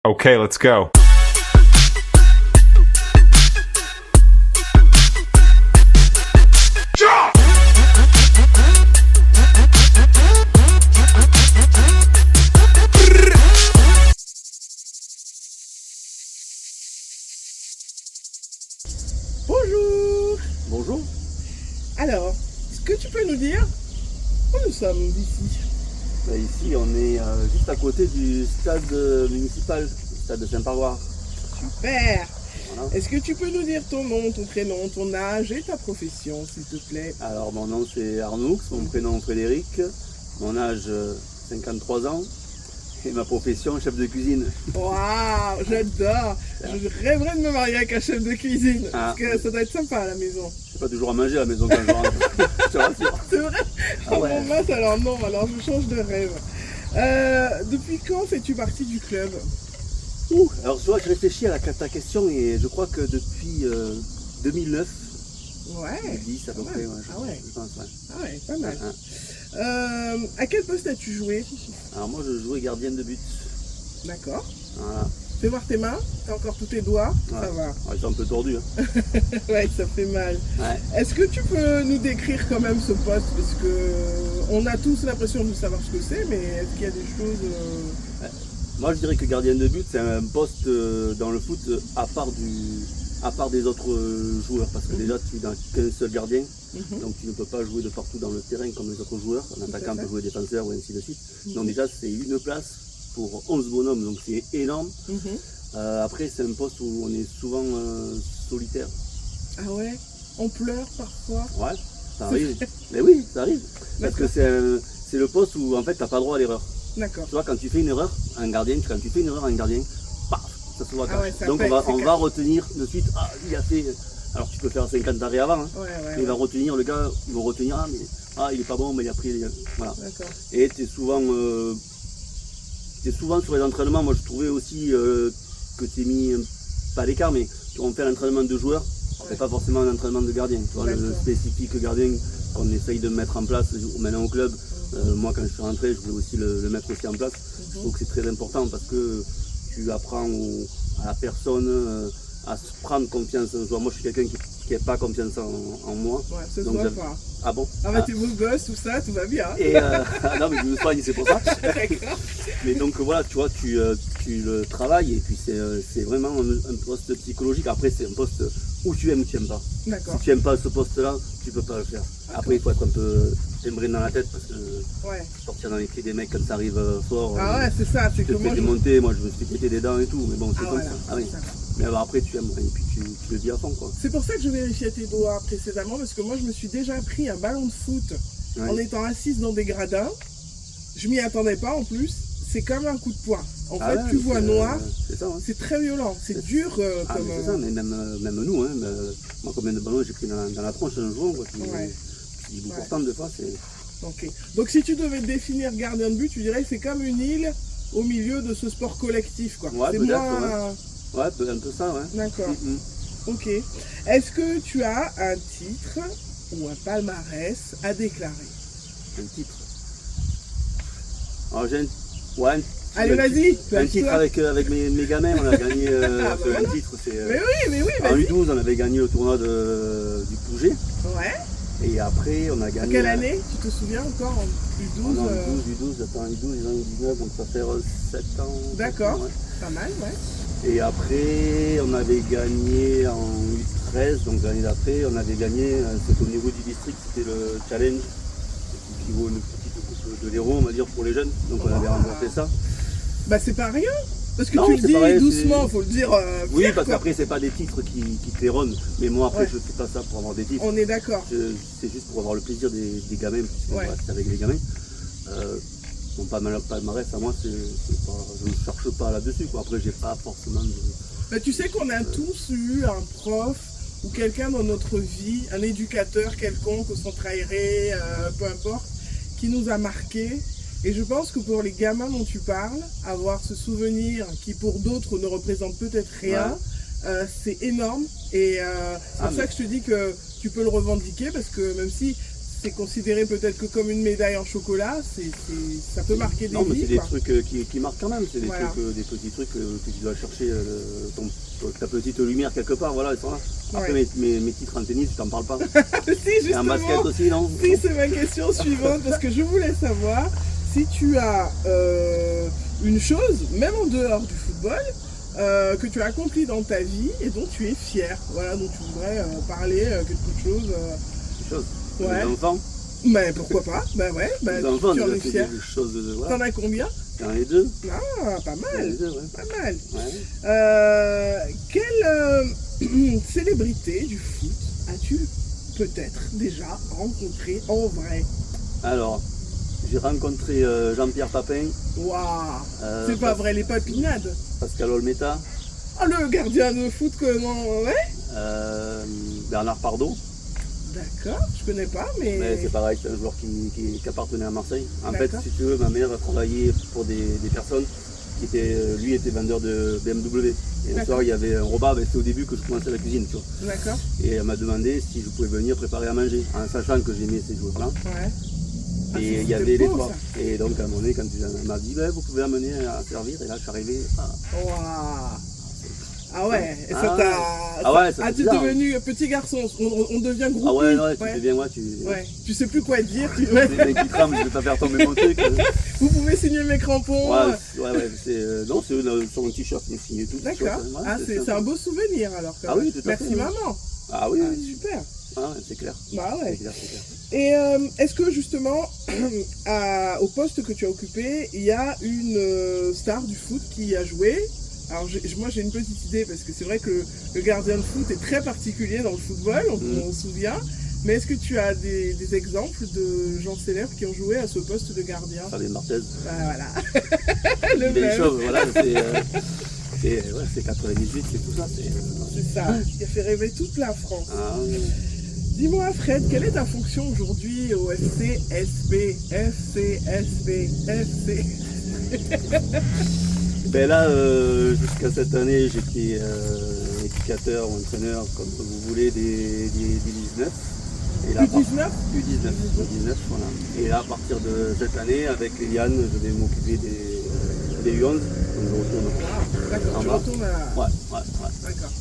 Okay, let's go. Bonjour. Bonjour. Alors, est-ce que tu peux nous dire où nous sommes ici? Ici, on est juste à côté du stade municipal, stade de Saint-Parois. Super. Voilà. Est-ce que tu peux nous dire ton nom, ton prénom, ton âge et ta profession, s'il te plaît? Alors, mon nom c'est Arnoux, mon prénom Frédéric, mon âge 53 ans et ma profession chef de cuisine. Waouh, j'adore. Je rêverais de me marier avec un chef de cuisine. Ah. Parce que ça doit être sympa à la maison. J'ai pas toujours à manger à la maison quand je rentre, je te rassure. C'est vrai? Ah ouais. Bon, mince, alors non, alors je change de rêve. Depuis quand fais-tu partie du club? Alors, tu vois, je réfléchis à ta question et je crois que depuis 2009, Ouais. 2010 à peu Ah près, ouais. ouais, Ah ouais. je pense, ouais. Ah ouais, pas mal. Ah. À quel poste as-tu joué? Alors, moi, je jouais gardien de but. D'accord. Voilà. Fais voir tes mains. T'as encore tous tes doigts? Ouais. Ça va. Ouais, ils sont un peu tordus. Hein. Ouais, ça fait mal. Ouais. Est-ce que tu peux nous décrire quand même ce poste? Parce que on a tous l'impression de savoir ce que c'est, mais est-ce qu'il y a des choses... Moi, je dirais que gardien de but, c'est un poste dans le foot à part des autres joueurs. Parce que déjà, tu n'as qu'un seul gardien. Donc, tu ne peux pas jouer de partout dans le terrain comme les autres joueurs. Un attaquant peut jouer défenseur ou ainsi de suite. Donc, déjà, c'est une place pour 11 bonhommes. Donc, c'est énorme. Après, c'est un poste où on est souvent solitaire. Ah ouais? On pleure parfois? Ouais, ça arrive. Mais oui, ça arrive. Parce que c'est le poste où, en fait, tu n'as pas droit à l'erreur. D'accord. Tu vois, quand tu fais une erreur, un gardien, paf, ça se voit. Ah ouais, ça donc pète, on va retenir de suite, ah, il a fait. Alors tu peux faire 50 arrêts avant, hein, Ouais, mais il va retenir, le gars, ils vont retenir, il est pas bon, mais il a pris. Voilà. D'accord. Et tu es souvent sur les entraînements, moi je trouvais aussi que tu es mis, pas à l'écart, mais on fait l'entraînement de joueurs, on fait pas forcément un entraînement de gardien. Tu vois, le spécifique gardien qu'on essaye de mettre en place maintenant au club. Moi, quand je suis rentré, je voulais aussi le mettre aussi en place. Je trouve que c'est très important parce que tu apprends à la personne à se prendre confiance en soi. Moi, je suis quelqu'un qui n'a pas confiance en moi. Ouais, ça se Donc, voit pas. Ah bon? Ah bah t'es beau gosse, tout ça, tout va bien. Et non, mais je me soigne, c'est pour ça. Mais donc voilà, tu vois, tu le travailles et puis c'est vraiment un poste psychologique. Après, c'est un poste où tu aimes ou tu n'aimes pas. D'accord. Si tu n'aimes pas ce poste-là, tu peux pas le faire. Après, il faut être un peu timbré dans la tête parce que sortir dans les pieds des mecs quand ça arrive fort. Ah ouais, c'est ça, c'est tu que te fais moi démonter, moi je me suis pété des dents et tout, mais bon, c'est comme voilà, ça. Ah oui. ça. Mais alors après, tu aimes et puis tu le dis à fond, quoi. C'est pour ça que je vérifiais tes doigts précédemment, parce que moi je me suis déjà pris un ballon de foot en étant assise dans des gradins. Je m'y attendais pas en plus. C'est comme un coup de poing. En fait, tu vois noir, c'est ça, hein. c'est très violent, c'est dur comme... C'est ça, mais même nous, hein, moi combien de ballons j'ai pris dans la tronche un jour, quoi, pourtant de fois c'est... Ok. Donc si tu devais définir gardien de but, tu dirais que c'est comme une île au milieu de ce sport collectif, quoi. Ouais, c'est peut-être, moins... Ouais, un peu ça, ouais. D'accord. Ok. Est-ce que tu as un titre ou un palmarès à déclarer? Un titre. Alors j'ai un Allez, vas-y. Un titre avec mes gamins, on a gagné un titre. Mais oui, en vas-y. U12, on avait gagné le tournoi du Pouget. Ouais. Et après, on a gagné... En quelle année? Tu te souviens encore en U12? Non, U12, attends, U12, ils ont eu 19, donc ça fait 7 ans. D'accord, ouais. Pas mal, ouais. Et après, on avait gagné en U13, donc l'année d'après, on avait gagné, c'était au niveau du district, c'était le challenge, qui vaut une petite coupe de l'Hérault, on va dire, pour les jeunes. Donc on avait remporté ça. Bah c'est pas rien, parce que Non, tu le dis pareil, doucement, faut le dire. Oui, fier, parce quoi. qu'après, c'est pas des titres qui t'éronnent, mais moi après, je fais pas ça pour avoir des titres. On est d'accord. C'est juste pour avoir le plaisir des gamins, puisque c'est avec les gamins. Mon palmarès à moi, je ne cherche pas là-dessus, quoi. Après, j'ai pas forcément de... Bah, tu sais qu'on a tous eu un prof ou quelqu'un dans notre vie, un éducateur quelconque au centre aéré, peu importe, qui nous a marqué. Et je pense que pour les gamins dont tu parles, avoir ce souvenir qui pour d'autres ne représente peut-être rien, c'est énorme. Et c'est pour ça que je te dis que tu peux le revendiquer, parce que même si c'est considéré peut-être que comme une médaille en chocolat, ça peut marquer des Non, mais vies. c'est des Quoi. trucs qui marquent quand même. C'est des, Voilà. trucs, des petits trucs que tu dois chercher ta petite lumière quelque part. Voilà, ils sont là. Après, Ouais. mes titres en tennis, je t'en parle pas. Si, Et en basket justement, aussi, non? si, c'est ma question suivante, parce que je voulais savoir si tu as une chose, même en dehors du football, que tu as accompli dans ta vie et dont tu es fier, voilà, dont tu voudrais parler quelque chose. Des choses. Ouais. Des enfants. Mais pourquoi pas? Bah ouais, bah, Des enfants, tu en déjà, es c'est fier. des choses. Voilà. T'en as combien? J'en ai deux. Ah, pas J'en ai mal, deux, ouais. pas mal. Ouais. Quelle célébrité du foot as-tu peut-être déjà rencontré en vrai? Alors, j'ai rencontré Jean-Pierre Papin, Waouh, c'est pas vrai, les papinades. Pascal Olmeta, Ah, le gardien de foot, comment? Ouais, Bernard Pardo. d'accord, je connais pas, mais. Mais c'est pareil, c'est un joueur qui appartenait à Marseille. En fait, D'accord. si tu veux, ma mère a travaillé pour des personnes qui étaient, lui était vendeur de BMW. Et un D'accord. soir, il y avait un repas, c'était au début que je commençais la cuisine, tu vois. D'accord, Et elle m'a demandé si je pouvais venir préparer à manger, en sachant que j'aimais ces joueurs-là. ouais. Ah, Et il y c'était avait les beau, trois. ça. Et donc à un moment donné, quand elle m'a dit, vous pouvez amener à servir, et là je suis arrivé. Waouh. Ah ouais, et ça Ah t'a. ouais. Ah ouais, ça fait tu es bizarre, devenu petit garçon, on devient groupie. Ah ouais, non, tu ouais. deviens moi, tu. Ouais, tu sais plus quoi dire. Ouais. Les mecs qui trament, je vais pas faire tomber mon truc. Vous pouvez signer mes crampons. Ouais, c'est. Non, c'est sur mon t-shirt, ils m'ont signé tout. D'accord. Ouais, Ah, c'est sympa. un beau souvenir alors. Quand Ah même. oui, tout à fait, Merci oui. maman. Ah oui, Ah, oui. super. Ah ouais, c'est clair. Bah ouais. C'est clair, c'est clair. Et est-ce que justement, au poste que tu as occupé, il y a une star du foot qui a joué? Alors moi j'ai une petite idée parce que c'est vrai que le gardien de foot est très particulier dans le football, on se souvient. Mais est-ce que tu as des exemples de gens célèbres qui ont joué à ce poste de gardien? Fabien Barthez. Bah voilà. Le Belle même. chose, voilà, c'est 98, c'est tout ça. C'est ça, qui a fait rêver toute la France. Ah, Dis-moi Fred, quelle est ta fonction aujourd'hui au FC SB? Ben là, jusqu'à cette année, j'étais éducateur ou entraîneur, comme vous voulez, des 19. Et là, U19? U19, voilà. Et là, à partir de cette année, avec Eliane, je vais m'occuper des U11. Donc je retourne. Ah, d'accord, tu bas. retournes à... Ouais. D'accord.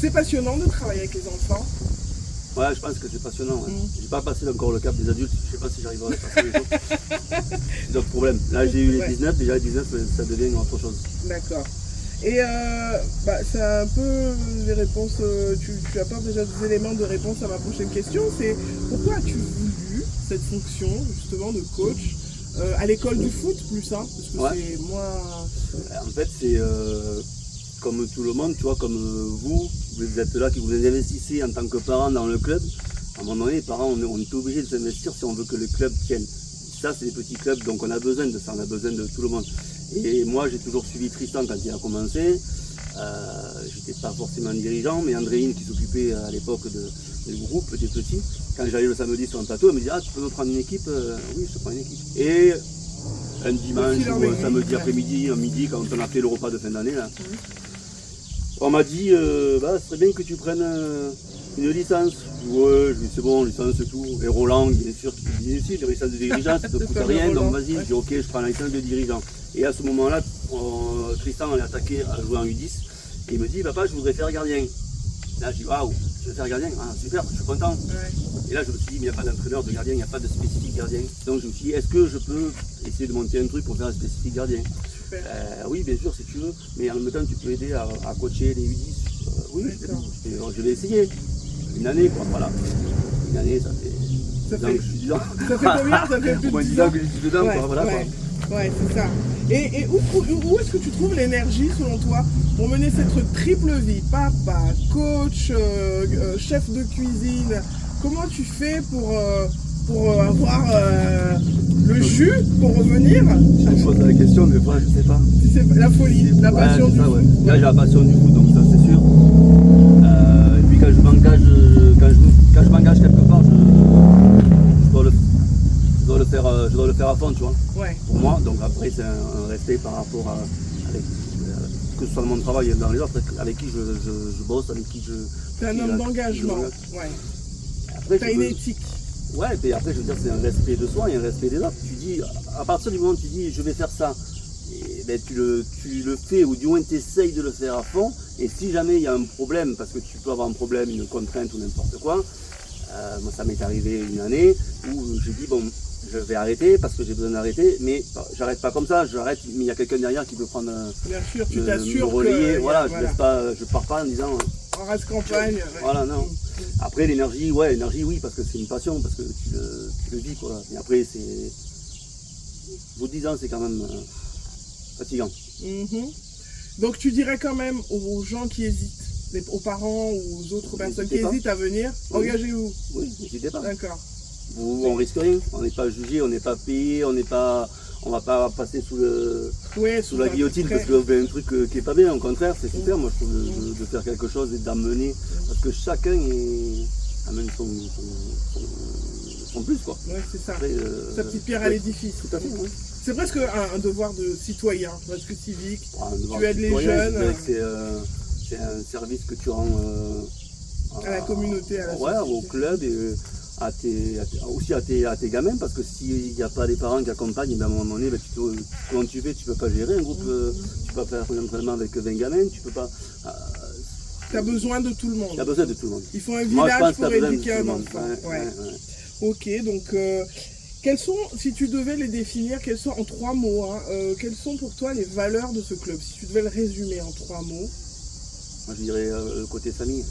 C'est passionnant de travailler avec les enfants. Ouais, je pense que c'est passionnant. Ouais. Mm. J'ai pas passé encore le cap des adultes, je sais pas si j'arriverai à passer les autres. C'est d'autres problèmes. Là, j'ai eu les 19, déjà les 19, ça devient autre chose. D'accord. Et c'est un peu les réponses, tu apportes déjà des éléments de réponse à ma prochaine question, c'est pourquoi as-tu voulu cette fonction justement de coach à l'école du foot plus, hein, parce que Ouais. c'est moins... En fait, c'est comme tout le monde, tu vois, comme vous êtes là, qui vous investissez en tant que parent dans le club. À un moment donné, les parents, on est obligé de s'investir si on veut que le club tienne. Ça, c'est des petits clubs, donc on a besoin de ça, on a besoin de tout le monde. Et moi, j'ai toujours suivi Tristan quand il a commencé. J'étais pas forcément dirigeant, mais Andréine, qui s'occupait à l'époque du groupe, des petits, quand j'allais le samedi sur un plateau, elle me dit « Ah, tu peux me prendre une équipe ?» Oui, je te prends une équipe. Et un dimanche ou un samedi après-midi, un midi, quand on a fait le repas de fin d'année, là, on m'a dit ce serait bien que tu prennes une licence. Ouais, je dis c'est bon, licence et tout. Et Roland, bien sûr, qui me dit aussi, une licence de dirigeant, ça te coûte rien, donc vas-y, je dis ok, je prends la licence de dirigeant. Et à ce moment-là, Tristan allait attaquer à jouer en U10, et il me dit papa, je voudrais faire gardien. Là, je dis waouh, tu veux faire gardien? Ah, super, je suis content. Ouais. Et là, je me suis dit, mais il n'y a pas d'entraîneur de gardien, il n'y a pas de spécifique gardien. Donc je me suis dit, est-ce que je peux essayer de monter un truc pour faire un spécifique gardien? Oui, bien sûr, si tu veux, mais en même temps, tu peux aider à coacher les U10. Oui, je l'ai essayé. Une année, quoi, voilà. Une année, ça fait 10 ans que je suis dedans. Ça fait combien? Ça fait plus Au moins de 10 ans que je suis dedans, quoi, voilà. Ouais, ouais, c'est ça. Et où est-ce que tu trouves l'énergie, selon toi, pour mener cette triple vie? Papa, coach, chef de cuisine. Comment tu fais pour avoir le jus pour revenir? Je me pose la question, mais moi, je sais pas. C'est la folie, la passion du foot. Là, j'ai la passion du foot, donc ça, c'est sûr. Et puis, quand je m'engage quelque part, je dois le faire à fond, tu vois. Ouais. Pour moi, donc après, c'est un respect par rapport à que ce soit mon travail et dans les autres, avec qui je bosse, avec qui je... T'es un homme d'engagement. Ouais. Après, T'as une éthique. Ouais, et après, je veux dire, c'est un respect de soi et un respect des autres. Tu dis, à partir du moment où tu dis, je vais faire ça, et ben, tu le fais, ou du moins tu essayes de le faire à fond. Et si jamais il y a un problème, parce que tu peux avoir un problème, une contrainte ou n'importe quoi, moi ça m'est arrivé une année où j'ai dit, bon, je vais arrêter parce que j'ai besoin d'arrêter, mais j'arrête pas comme ça, j'arrête, mais il y a quelqu'un derrière qui peut prendre Bien sûr, tu me t'assures relayer. que... Voilà, voilà. je pars pas en disant... En race campagne. Ouais. Voilà, non. Après l'énergie, oui, parce que c'est une passion, parce que tu le vis, quoi. Et après, c'est... Au bout de 10 ans, c'est quand même fatigant. Mhm. Donc tu dirais quand même aux gens qui hésitent, aux parents ou aux autres personnes qui hésitent à venir, engagez-vous. Oui, n'hésitez pas. D'accord. On risque rien, on n'est pas jugé, on n'est pas payé, on va pas passer sous la guillotine parce que c'est un truc qui est pas bien. Au contraire, c'est super, moi je trouve de faire quelque chose et d'amener, parce que chacun amène son plus, quoi. Ouais, c'est ça. Après, sa petite pierre à l'édifice. Tout à fait, oui. C'est presque un devoir de citoyen, presque civique. Ouais, tu aides les jeunes. C'est un service que tu rends à la communauté, à la société. Au club et aussi à tes gamins, parce que s'il n'y a pas des parents qui accompagnent, ben à un moment donné, comment tu fais, tu peux pas gérer un groupe, tu peux pas faire un entraînement avec 20 gamins, tu peux pas... tu as besoin de tout le monde. Tu as besoin de tout le monde. Il faut un village pour éduquer un enfant. Ouais. Ok, donc quels sont, si tu devais les définir, quels sont en 3 mots, hein, quelles sont pour toi les valeurs de ce club, si tu devais le résumer en 3 mots? Moi je dirais le côté famille.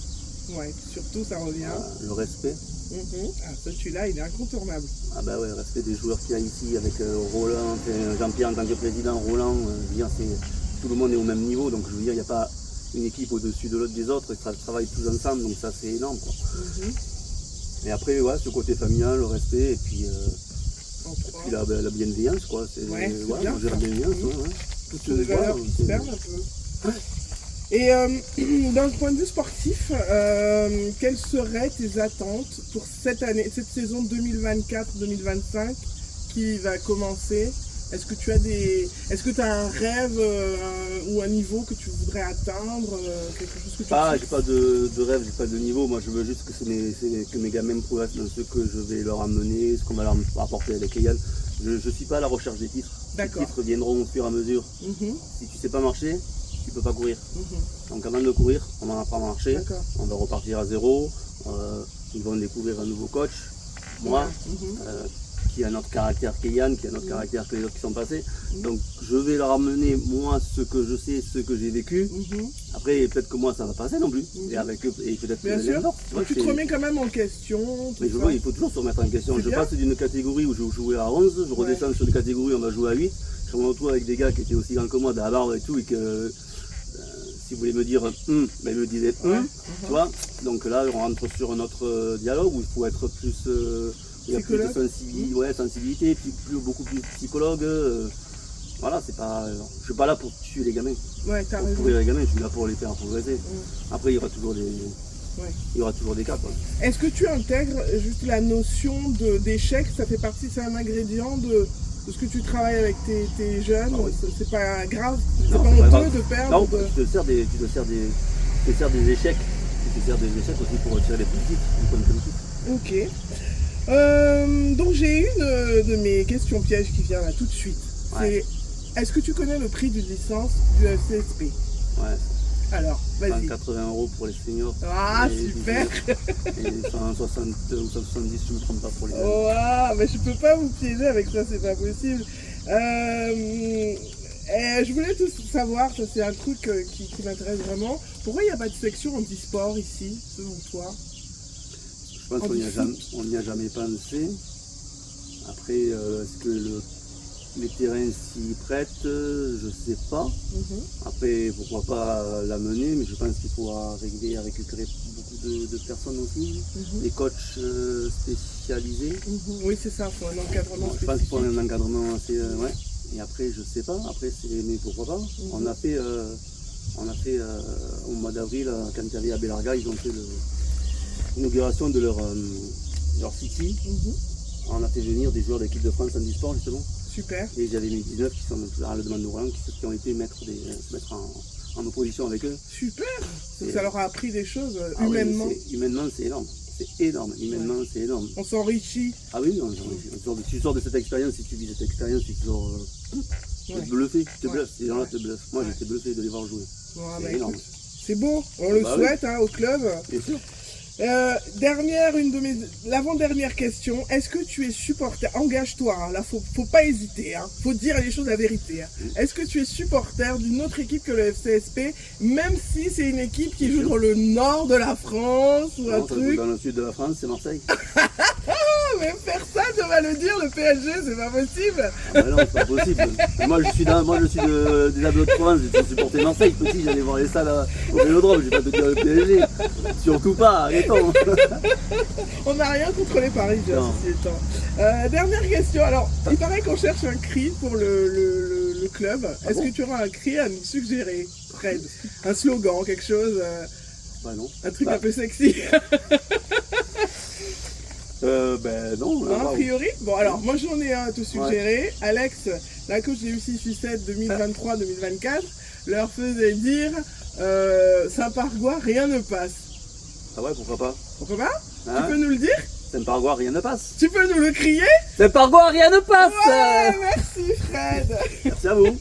Ouais, surtout ça revient. Le respect. Ah, celui-là, il est incontournable. Ah bah ouais, le respect des joueurs qu'il y a ici avec Roland, Jean-Pierre en tant que président, Roland, je veux dire, tout le monde est au même niveau, donc je veux dire, il n'y a pas une équipe au-dessus de l'autre des autres, ils travaillent tous ensemble, donc ça c'est énorme, quoi. Et après, ouais, ce côté familial, le respect, et puis la bienveillance, quoi. Moi j'ai la bienveillance, toutes les valeurs qui se perdent un peu. Ouais. Et d'un point de vue sportif, quelles seraient tes attentes pour cette saison 2024-2025 qui va commencer? Est-ce que tu as un rêve ou un niveau que tu voudrais atteindre, quelque chose que tu j'ai pas de rêve, j'ai pas de niveau. Moi, je veux juste que mes gamins progressent dans ce que je vais leur amener, ce qu'on va leur apporter avec Egan. Je suis pas à la recherche des titres. D'accord. Les titres viendront au fur et à mesure. Si tu sais pas marcher, tu peux pas courir. Donc avant de courir, on en apprend à marcher, on va repartir à zéro, ils vont découvrir un nouveau coach, moi, qui a notre caractère qu'Yann, qui a notre caractère que les autres qui sont passés. Donc je vais leur amener moi ce que je sais, ce que j'ai vécu. Après peut-être que moi ça va passer non plus. Et avec eux, et peut-être que les autres. Tu te remets quand même en question. Mais il faut toujours se remettre en question. Je passe d'une catégorie où je jouais à 11, je redescends sur une catégorie où on va jouer à 8. Je me retrouve avec des gars qui étaient aussi grands que moi, de la barbe et tout, et que si vous voulez me dire ben ils me disaient tu vois. Donc là on rentre sur un autre dialogue où il faut être plus il y a plus de sensibilité, puis beaucoup plus psychologue. Voilà, c'est pas. Je suis pas là pour tuer les gamins. Ouais, t'as raison. Pour tuer les gamins, je suis là pour les faire progresser. Après il y aura toujours des cas, quoi. Est-ce que tu intègres juste la notion d'échec? Ça fait partie, c'est un ingrédient de ce que tu travailles avec tes jeunes. C'est pas grave, c'est pas honteux de perdre. Non, tu te sers des échecs. Tu te sers des échecs aussi pour retirer les positifs. Ok. Donc j'ai une de mes questions pièges qui vient là tout de suite. C'est, est-ce que tu connais le prix d'une licence du FCSP? Ouais. Alors, vas-y. 180 € pour les seniors. Ah, super. Et 160 ou 170, je ne me trompe pas pour les jeunes. Oh, mais je peux pas vous piéger avec ça, c'est pas possible. Je voulais tout savoir, ça c'est un truc qui m'intéresse vraiment. Pourquoi il n'y a pas de section anti-sport ici, selon toi? Je pense qu'on n'y a jamais pensé. Après, est-ce que les terrains s'y prêtent? Je ne sais pas. Après, pourquoi pas l'amener, mais je pense qu'il faut arriver à récupérer beaucoup de personnes aussi. Des coachs spécialisés. Oui, c'est ça, il faut un encadrement spécifique. Je pense qu'il faut un encadrement assez... Et après, je ne sais pas. Après, mais pourquoi pas. On a fait au mois d'avril, quand il y avait à Belarga, ils ont fait l'inauguration de leur city. On a fait venir des joueurs de l'équipe de France en e-sport justement. Super. Et j'avais mis 19 qui sont à la demande de Roland qui ont été se mettre en opposition avec eux. Super. Ça leur a appris des choses humainement. Humainement c'est énorme. c'est énorme. Humainement, c'est énorme. On s'enrichit. Ah oui, tu sors de cette expérience, si tu vis cette expérience, tu sors bluffé, tu te bluffes. Ces gens-là te bluffent. Moi, j'étais bluffé de les voir jouer. C'est énorme. C'est beau, on le souhaite au club. Bien sûr. L'avant-dernière question, est-ce que tu es supporter, engage-toi, hein, là faut pas hésiter, hein, faut dire les choses la vérité. Hein. Est-ce que tu es supporter d'une autre équipe que le FCSP, même si c'est une équipe qui joue dans le nord de la France ou un truc? Dans le sud de la France, c'est Marseille. Mais faire ça, tu vas le dire, le PSG, c'est pas possible. Ah bah non, c'est pas possible. Moi, je suis des Alpes de Provence, j'ai supporté Marseille. Petit, j'allais voir les salles au Vélodrome, je vais pas te dire le PSG. Surtout pas, arrêtons. On n'a rien contre les Parisiens, ceci étant. Dernière question, alors, il paraît qu'on cherche un cri pour le club. Est-ce que tu auras un cri à nous suggérer, Fred? Un slogan, quelque chose Bah non. Un truc un peu sexy. Ben non. Non, a priori. Bon, alors, moi j'en ai un à te suggérer. Ouais. Alex, la coach des U6-U7 2023-2024, leur faisait dire Saint-Pargois, rien ne passe. Ah ouais, pourquoi pas? Pourquoi pas? Tu peux nous le dire? Saint-Pargois, rien ne passe. Tu peux nous le crier? Saint-Pargois, rien ne passe. Ouais, merci Fred. Merci à vous.